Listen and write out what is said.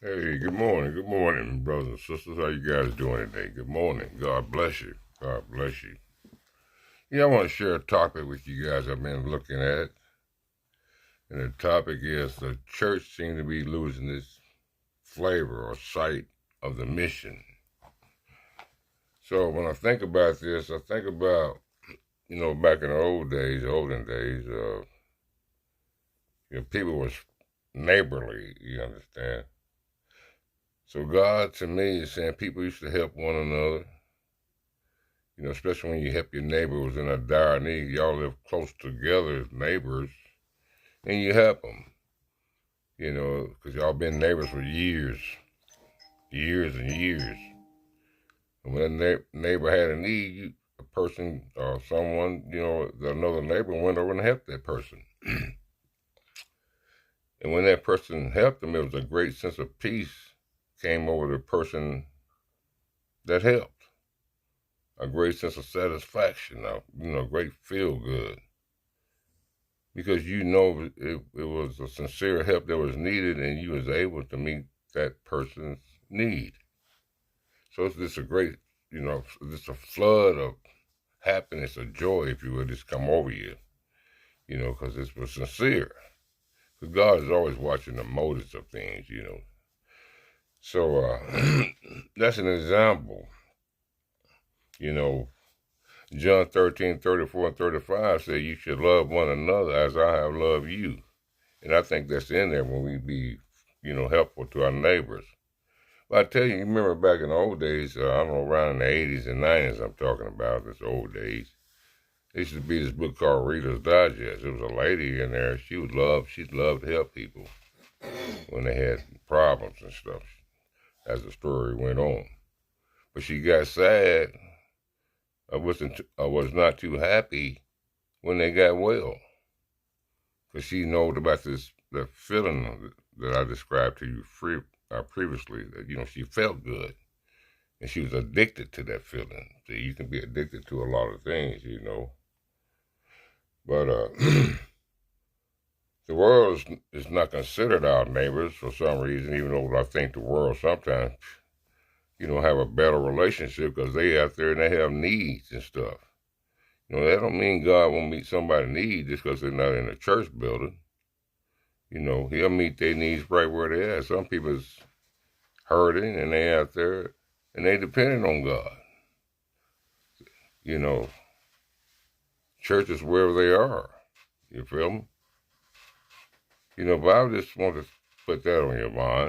Hey, good morning, brothers and sisters. How you guys doing today? Good morning. God bless you. God bless you. Yeah, I want to share a topic with you guys I've been looking at, and the topic is the church seems to be losing its flavor or sight of the mission. So when I think about this, I think about back in the olden days, people was neighborly. You understand? So God to me is saying people used to help one another. Especially when you help your neighbor who's in a dire need. Y'all live close together as neighbors, and you help them, because y'all been neighbors for years and years. And when a neighbor had a need, a person or someone, another neighbor went over and helped that person. And when that person helped them, it was a great sense of peace came over the person that helped. A great sense of satisfaction, great feel good. Because it was a sincere help that was needed and you was able to meet that person's need. So it's just a great, just a flood of happiness or joy, if you will, just come over you, because it was sincere. Because God is always watching the motives of things. So that's an example. You know, John 13:34 and 35 say you should love one another as I have loved you. And I think that's in there when we be, helpful to our neighbors. But I tell you, you remember back in the old days, I don't know, around in the 80s and 90s I'm talking about, this old days. There used to be this book called Reader's Digest. There was a lady in there, she'd love to help people when they had problems and stuff, as the story went on. But she got sad, I was not too happy when they got well. Because she knowed about the feeling that I described to you previously, that, she felt good. And she was addicted to that feeling. See, you can be addicted to a lot of things. But the world is not considered our neighbors for some reason, even though I think the world sometimes, have a better relationship because they out there and they have needs and stuff. That don't mean God won't meet somebody's needs just because they're not in a church building. He'll meet their needs right where they're at. Some people's hurting and they out there and they depending on God. You know, churches wherever they are. You feel me? But I just want to put that on your mind.